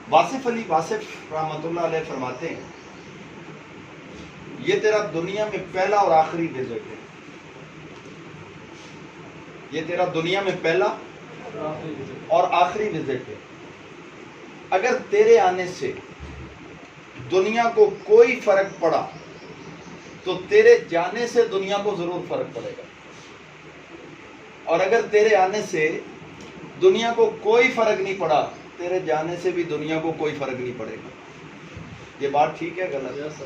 واصف علی واصف رحمۃ اللہ علیہ فرماتے ہیں یہ تیرا دنیا میں پہلا اور آخری وزٹ ہے، یہ تیرا دنیا میں پہلا اور آخری وزٹ ہے۔ اگر تیرے آنے سے دنیا کو کوئی فرق پڑا تو تیرے جانے سے دنیا کو ضرور فرق پڑے گا، اور اگر تیرے آنے سے دنیا کو کوئی فرق نہیں پڑا تیرے جانے سے بھی دنیا کو کوئی فرق نہیں پڑے گا۔ یہ بات ٹھیک ہے غلط؟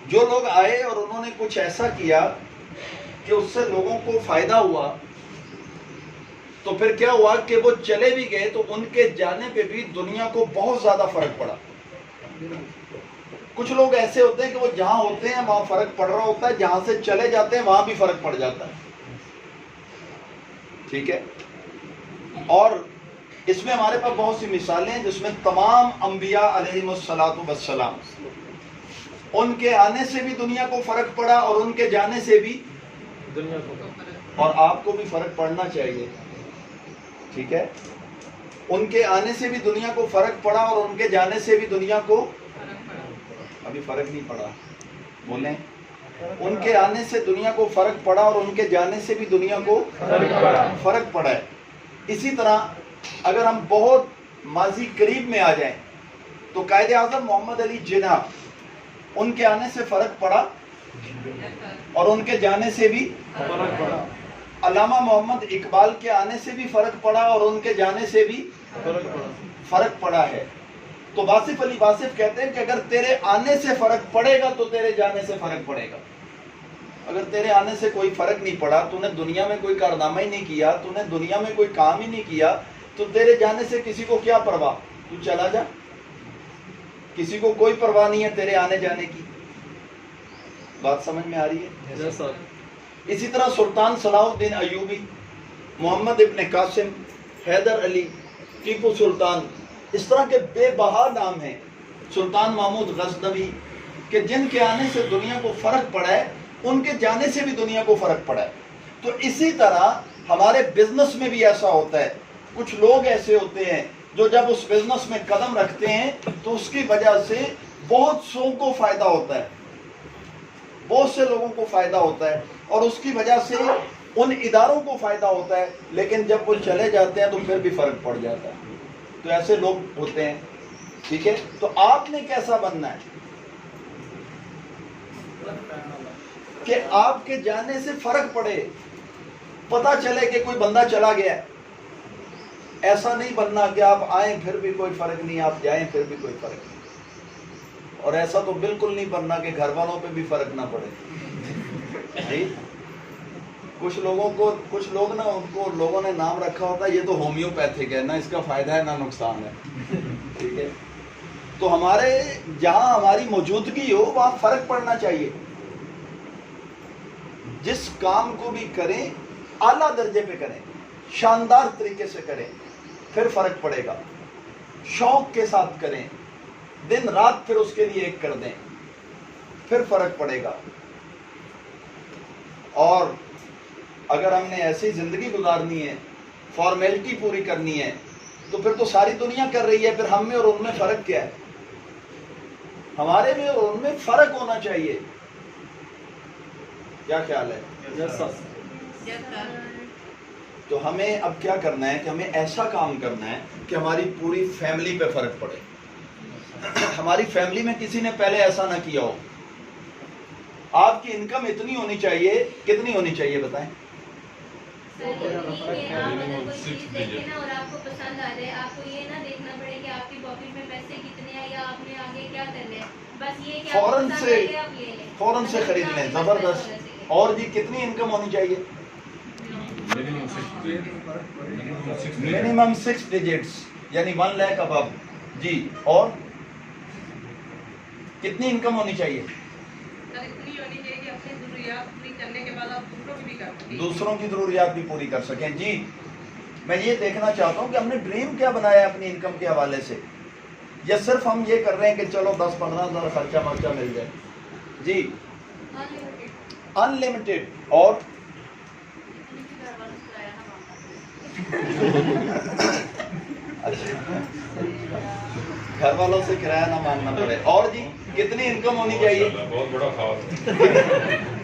جو لوگ آئے اور انہوں نے کچھ ایسا کیا کہ اس سے لوگوں کو فائدہ ہوا، تو پھر کیا ہوا کہ وہ چلے بھی گئے تو ان کے جانے پہ بھی دنیا کو بہت زیادہ فرق پڑا۔ کچھ لوگ ایسے ہوتے ہیں کہ وہ جہاں ہوتے ہیں وہاں فرق پڑ رہا ہوتا ہے، جہاں سے چلے جاتے ہیں وہاں بھی فرق پڑ جاتا ہے، ٹھیک ہے؟ اور اس میں ہمارے پاس بہت سی مثالیں ہیں جس میں تمام انبیاء علیہم السلام ان کے آنے سے بھی دنیا کو فرق پڑا اور ان کے جانے سے بھی دنیا کو، اور آپ کو بھی فرق پڑنا چاہیے، ٹھیک ہے؟ ان کے آنے سے بھی دنیا کو فرق پڑا اور ان کے جانے سے بھی دنیا کو ابھی فرق نہیں پڑا، بولیں ان کے آنے سے دنیا کو فرق پڑا اور ان کے جانے سے بھی دنیا کو فرق پڑا ہے۔ اسی طرح اگر ہم بہت ماضی قریب میں آ جائیں تو قائد اعظم محمد علی جناح ان کے آنے سے فرق پڑا اور ان کے جانے سے بھی فرق پڑا، علامہ محمد اقبال کے آنے سے بھی فرق پڑا اور ان کے جانے سے بھی فرق پڑا ہے۔ تو واصف علی واصف کہتے ہیں کہ اگر تیرے آنے سے فرق پڑے گا تو تیرے جانے سے فرق پڑے گا۔ اگر تیرے آنے سے کوئی فرق نہیں پڑا، تو نے دنیا میں کوئی کارنامہ ہی نہیں کیا، تو نے دنیا میں کوئی کام ہی نہیں کیا، تو تیرے جانے سے کسی کو کیا پرواہ؟ تو چلا جا، کسی کو کوئی پرواہ نہیں ہے تیرے آنے جانے کی۔ بات سمجھ میں آ رہی ہے؟ اسی طرح سلطان صلاح الدین ایوبی، محمد ابن قاسم، حیدر علی، ٹیپو سلطان، اس طرح کے بے بہا نام ہیں، سلطان محمود غزنوی، کہ جن کے آنے سے دنیا کو فرق پڑا ہے ان کے جانے سے بھی دنیا کو فرق پڑا ہے۔ تو اسی طرح ہمارے بزنس میں بھی ایسا ہوتا ہے، کچھ لوگ ایسے ہوتے ہیں جو جب اس بزنس میں قدم رکھتے ہیں تو اس کی وجہ سے بہت سو کو فائدہ ہوتا ہے، بہت سے لوگوں کو فائدہ ہوتا ہے، اور اس کی وجہ سے ان اداروں کو فائدہ ہوتا ہے، لیکن جب وہ چلے جاتے ہیں تو پھر بھی فرق پڑ جاتا ہے۔ تو ایسے لوگ ہوتے ہیں، ٹھیک ہے؟ تو آپ نے کیسا بننا ہے کہ آپ کے جانے سے فرق پڑے، پتہ چلے کہ کوئی بندہ چلا گیا ہے۔ ایسا نہیں بننا کہ آپ آئیں پھر بھی کوئی فرق نہیں، آپ جائیں پھر بھی کوئی فرق نہیں، اور ایسا تو بالکل نہیں بننا کہ گھر والوں پہ بھی فرق نہ پڑے۔ جی کچھ لوگ نا ان کو لوگوں نے نام رکھا ہوتا ہے یہ تو ہومیوپیتھک ہے، نہ اس کا فائدہ ہے نہ نقصان ہے، ٹھیک ہے؟ تو ہمارے جہاں ہماری موجودگی ہو وہاں فرق پڑنا چاہیے۔ جس کام کو بھی کریں اعلیٰ درجے پہ کریں، شاندار طریقے سے کریں، پھر فرق پڑے گا۔ شوق کے ساتھ کریں، دن رات پھر اس کے لیے ایک کر دیں، پھر فرق پڑے گا۔ اور اگر ہم نے ایسی زندگی گزارنی ہے، فارمیلٹی پوری کرنی ہے، تو پھر تو ساری دنیا کر رہی ہے، پھر ہم میں اور ان میں فرق کیا ہے؟ ہمارے میں اور ان میں فرق ہونا چاہیے۔ کیا خیال ہے؟ تو ہمیں اب کیا کرنا ہے کہ ہمیں ایسا کام کرنا ہے کہ ہماری پوری فیملی پہ فرق پڑے، ہماری فیملی میں کسی نے پہلے ایسا نہ کیا ہو۔ آپ کی انکم اتنی ہونی چاہیے، کتنی ہونی چاہیے بتائیں؟ اور آپ کو پسند آ جائے، آپ کو یہ نہ دیکھنا پڑے کہ آپ کی پاکٹ میں پیسے کتنے ہیں یا آپ نے آگے کیا کرنا ہے، بس یہ کہ فوراً سے خرید لیں، زبردست۔ اور جی کتنی انکم ہونی چاہیے؟ منیمم 6 ڈیجٹس، یعنی 1 لاکھ ابو۔ جی اور کتنی انکم ہونی چاہیے؟ دوسروں کی ضروریات بھی پوری کر سکیں۔ جی میں یہ دیکھنا چاہتا ہوں کہ ہم نے ڈریم کیا بنایا ہے اپنی انکم کے حوالے سے، یا صرف ہم یہ کر رہے ہیں کہ چلو 10-15 ہزار خرچہ مرچہ مل جائے؟ جی انلمیٹڈ۔ اور گھر والوں سے کرایہ نہ مانگنا پڑے. اور جی کتنی انکم ہونی چاہیے؟ بہت بڑا خاص.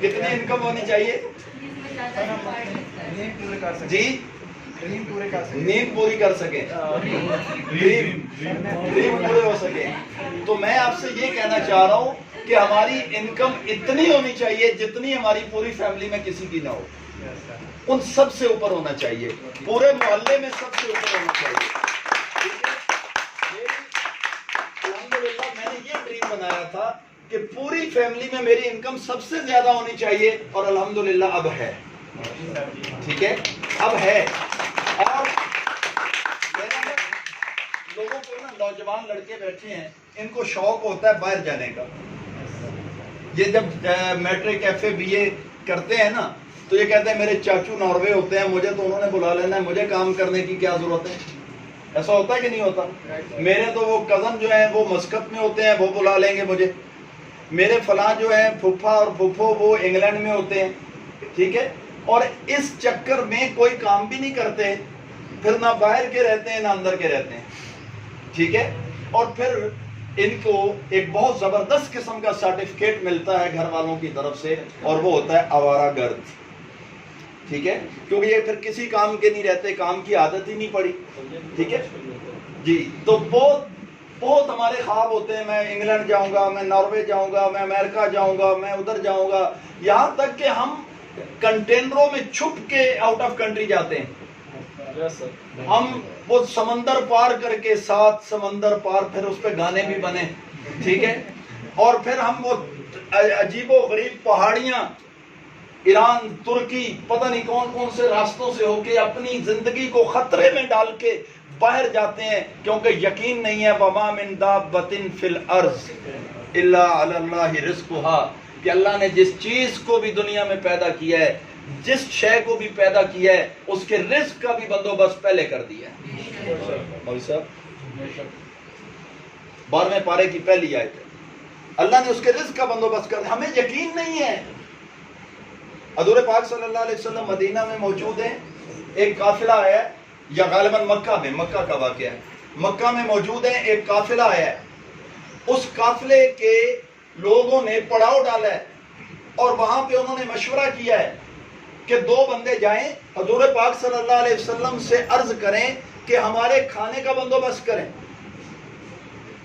کتنی انکم ہونی چاہیے جس میں زیادہ پارٹیز جی؟ نیند پوری کر سکیں، ڈریم پورے ہو سکیں. تو میں آپ سے یہ کہنا چاہ رہا ہوں کہ ہماری انکم اتنی ہونی چاہیے جتنی ہماری پوری فیملی میں کسی کی نہ ہو. ان سب سے اوپر ہونا چاہیے، پورے محلے میں سب سے اوپر ہونا چاہیے. الحمدللہ میں نے یہ ڈریم بنایا تھا کہ پوری فیملی میں میری انکم سب سے زیادہ ہونی چاہیے، اور الحمدللہ اب ہے. ٹھیک ہے، اب ہے. اور لوگوں کو نا، نوجوان لڑکے بیٹھے ہیں، ان کو شوق ہوتا ہے باہر جانے کا. یہ جب میٹرک ایف اے بی اے کرتے ہیں نا تو یہ کہتے ہیں میرے چاچو ناروے ہوتے ہیں، مجھے تو انہوں نے بلا لینا ہے، مجھے کام کرنے کی کیا ضرورت ہے. ایسا ہوتا ہے کہ نہیں ہوتا؟ میرے تو وہ کزن جو ہیں وہ مسقط میں ہوتے ہیں، وہ بلا لیں گے مجھے. میرے فلاں جو ہیں پھپھا اور پھپھو وہ انگلینڈ میں ہوتے ہیں. ٹھیک ہے، اور اس چکر میں کوئی کام بھی نہیں کرتے، پھر نہ باہر کے رہتے ہیں نہ اندر کے رہتے ہیں. ٹھیک ہے، اور پھر ان کو ایک بہت زبردست قسم کا سرٹیفکیٹ ملتا ہے گھر والوں کی طرف سے، اور وہ ہوتا ہے آوارہ گرد. ٹھیک ہے، کیونکہ یہ پھر کسی کام کے نہیں رہتے، کام کی عادت ہی نہیں پڑی. ٹھیک ہے جی. تو بہت بہت ہمارے خواب ہوتے ہیں، میں انگلینڈ جاؤں گا، میں ناروے جاؤں گا، میں امریکہ جاؤں گا، میں ادھر جاؤں گا. یہاں تک کہ ہم کنٹینروں میں چھپ کے آؤٹ آف کنٹری جاتے ہیں. ہم وہ سمندر پار کر کے، 7 سمندر پار، پھر اس پہ گانے بھی بنے. ٹھیک ہے، اور پھر ہم وہ عجیب و غریب پہاڑیاں، ایران، ترکی، پتہ نہیں کون کون سے راستوں سے ہو کے اپنی زندگی کو خطرے میں ڈال کے باہر جاتے ہیں، کیونکہ یقین نہیں ہے وَمَا مِن دَابَّةٍ فِي الْأَرْضِ إِلَّا عَلَى اللَّهِ رِزْقُهَا، کہ اللہ نے جس چیز کو بھی دنیا میں پیدا کیا ہے، جس شے کو بھی پیدا کیا ہے، اس کے رزق کا بھی بندوبست پہلے کر دیا ہے. مولوی صاحب 12ویں پارے کی پہلی آیت ہے، اللہ نے اس کے رزق کا بندوبست کر دیا. ہمیں یقین نہیں ہے. حضور پاک صلی اللہ علیہ وسلم مدینہ میں موجود ہیں، ایک قافلہ آیا ہے، یا غالباً مکہ کا واقعہ ہے. مکہ میں موجود ہیں، ایک قافلہ آیا ہے. اس قافلے کے لوگوں نے پڑاؤ ڈالا ہے، اور وہاں پہ انہوں نے مشورہ کیا ہے کہ 2 بندے جائیں، حضور پاک صلی اللہ علیہ وسلم سے عرض کریں کہ ہمارے کھانے کا بندوبست کریں.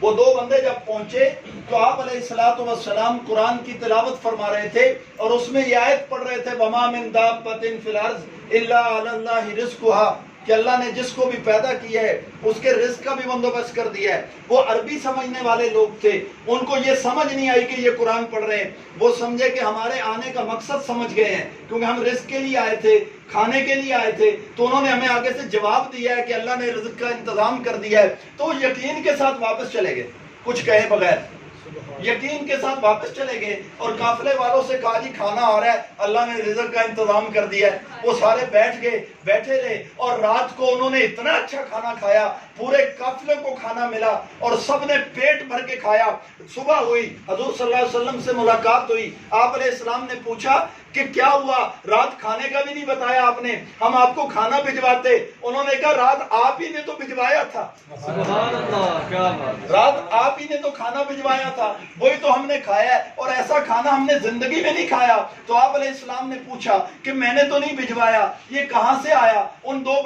وہ 2 بندے جب پہنچے تو آپ علیہ الصلوۃ والسلام قرآن کی تلاوت فرما رہے تھے، اور اس میں یہ آیت پڑھ رہے تھے وَمَا مِن دَابَّةٍ فِي الْأَرْضِ إِلَّا عَلَى اللَّهِ رِزْقُهَا، کہ اللہ نے جس کو بھی پیدا کیا ہے اس کے رزق کا بھی بندوبست کر دیا ہے. وہ عربی سمجھنے والے لوگ تھے، ان کو یہ سمجھ نہیں آئی کہ یہ قرآن پڑھ رہے ہیں. وہ سمجھے کہ ہمارے آنے کا مقصد سمجھ گئے ہیں، کیونکہ ہم رزق کے لیے آئے تھے، کھانے کے لیے آئے تھے. تو انہوں نے ہمیں آگے سے جواب دیا ہے کہ اللہ نے رزق کا انتظام کر دیا ہے. تو یقین کے ساتھ واپس چلے گئے، کچھ کہے بغیر یقین کے ساتھ واپس چلے گئے، اور قافلے والوں سے کہا جی کھانا آ رہا ہے، اللہ نے رزق کا انتظام کر دیا ہے. وہ سارے بیٹھے رہے، اور رات کو انہوں نے اتنا اچھا کھانا کھایا، پورے قافلے کو کھانا ملا، اور سب نے پیٹ بھر کے کھایا. صبح ہوئی، حضور صلی اللہ علیہ وسلم سے ملاقات ہوئی. آپ علیہ السلام نے پوچھا کہ کیا ہوا، رات کھانے کا بھی نہیں بتایا آپ نے، ہم آپ کو کھانا بھجواتے. انہوں نے کہا رات آپ ہی نے تو بھجوایا تھا، سبحان اللہ، کیا بات. رات آپ ہی نے تو کھانا بھجوایا تھا، وہی تو ہم نے کھایا ہے، اور ایسا کھانا ہم نے زندگی میں نہیں کھایا. تو آپ علیہ السلام نے پوچھا کہ میں نے تو نہیں بھجوایا، یہ کہاں سے آیا؟ ان 2